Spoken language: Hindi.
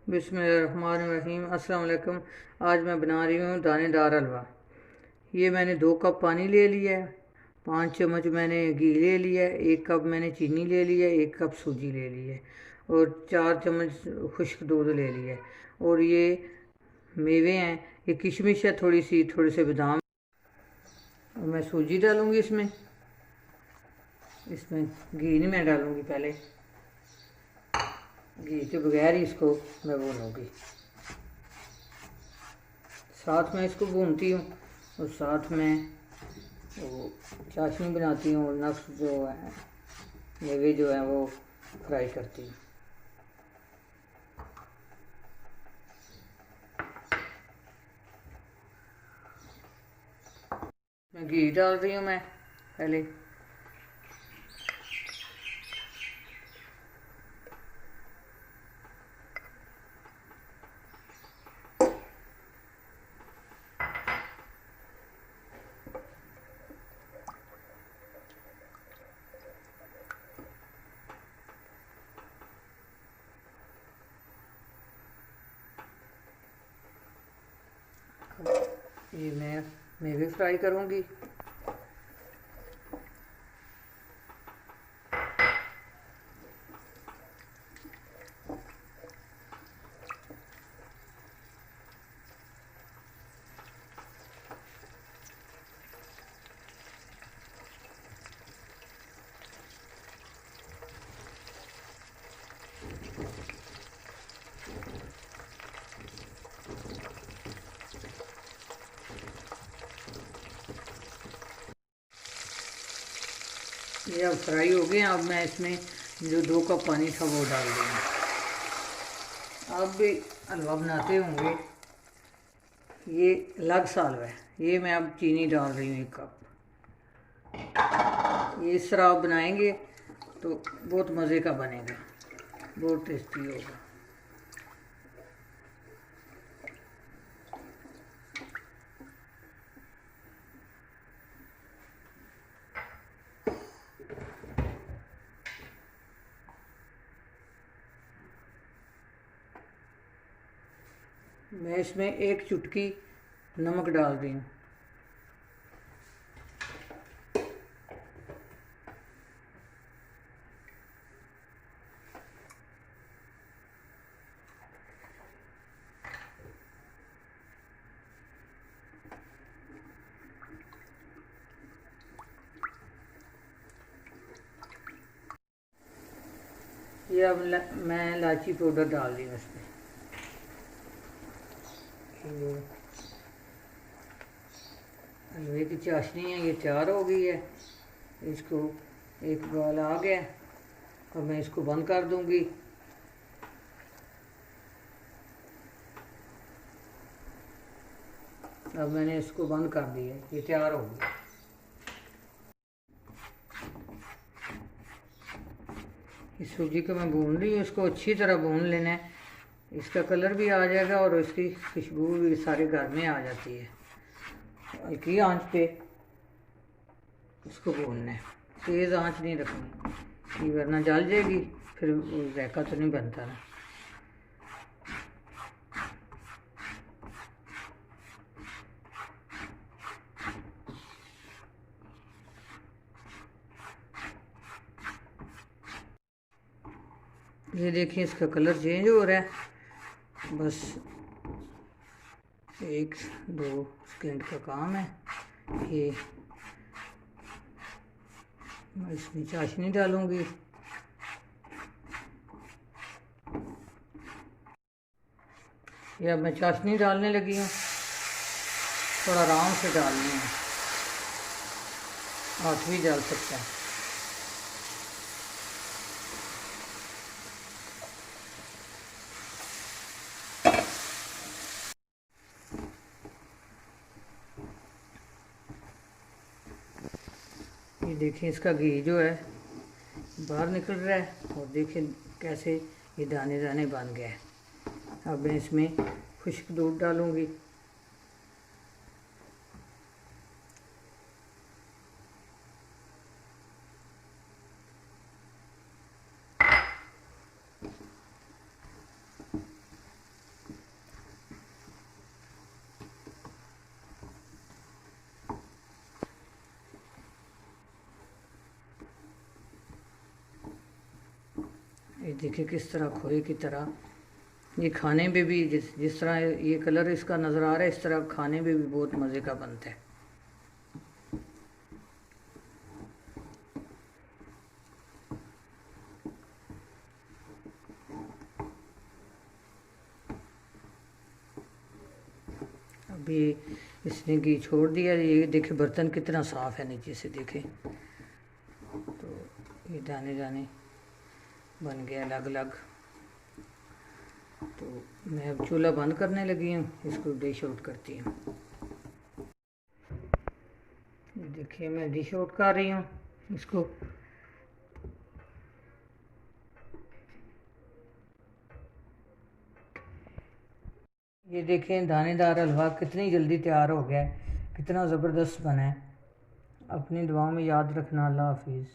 बिस्मिल्लाहिर्रहमानिर्रहीम। अस्सलाम वालेकुम। आज मैं बना रही हूँ दानेदार हलवा। ये मैंने 2 कप पानी ले लिया है, 5 चम्मच मैंने घी ले लिया है, 1 कप मैंने चीनी ले लिया है, 1 कप सूजी ले ली है और 4 चम्मच खुश्क दूध ले लिया है। और ये मेवे हैं, ये किशमिश है, थोड़ी सी, थोड़े से बादाम। और मैं सूजी डालूँगी इसमें। इसमें घी नहीं मैं डालूँगी, पहले घी के बगैर ही इसको मैं भूनूँगी। साथ में इसको भूनती हूँ और साथ में वो चाशनी बनाती हूँ और नट्स जो है, मेवे जो है, वो फ्राई करती हूँ। मैं घी डाल रही हूँ मैं पहले। ये मैं मेवे फ्राई करूँगी। ये अब फ्राई हो गए। अब मैं इसमें जो 2 कप पानी था वो डाल दूँगी। आप भी हलवा बनाते होंगे, ये अलग सा हलवा है। ये मैं अब चीनी डाल रही हूँ 1 कप। ये इस तरह आप बनाएंगे तो बहुत मज़े का बनेगा, बहुत टेस्टी होगा। मैं इसमें 1 चुटकी नमक डाल रही हूँ। ये अब मैं इलायची पाउडर डाल रही हूँ इसमें। हलवे की चाशनी है, ये तैयार हो गई है। इसको एक बॉल आ गया। अब मैं इसको बंद कर दूंगी। अब मैंने इसको बंद कर दिया, ये तैयार हो गया। इस सूजी को मैं भून रही हूँ, इसको अच्छी तरह भून लेना है। इसका कलर भी आ जाएगा और इसकी खुशबू भी सारे घर में आ जाती है। हल्की आंच पे इसको भूनना है, तेज़ आंच नहीं रखनी, वरना जल जाएगी, फिर जायका तो नहीं बनता ना। ये देखिए इसका कलर चेंज हो रहा है। बस 1-2 सेकंड का काम है। ये मैं इसमें चाशनी डालूंगी। ये अब मैं चाशनी डालने लगी हूँ। थोड़ा आराम से डालनी है, हाथ भी डाल सकता है। ये देखिए इसका घी जो है बाहर निकल रहा है और देखिए कैसे ये दाने दाने बन गया है। अब मैं इसमें खुश्क दूध डालूंगी। ये देखिए किस तरह खोए की तरह। ये खाने में भी जिस तरह ये कलर इसका नज़र आ रहा है, इस तरह खाने में भी बहुत मज़े का बनता है। अभी इसने घी छोड़ दिया। ये देखे बर्तन कितना साफ़ है नीचे से, देखे तो ये दाने दाने बन गए अलग अलग। तो मैं अब चूल्हा बंद करने लगी हूँ, इसको डिश आउट करती हूँ। देखिए मैं डिश आउट कर रही हूँ इसको। ये देखें दानेदार हलवा कितनी जल्दी तैयार हो गया है, कितना ज़बरदस्त बना है। अपनी दुआओं में याद रखना। अल्लाह हाफिज़।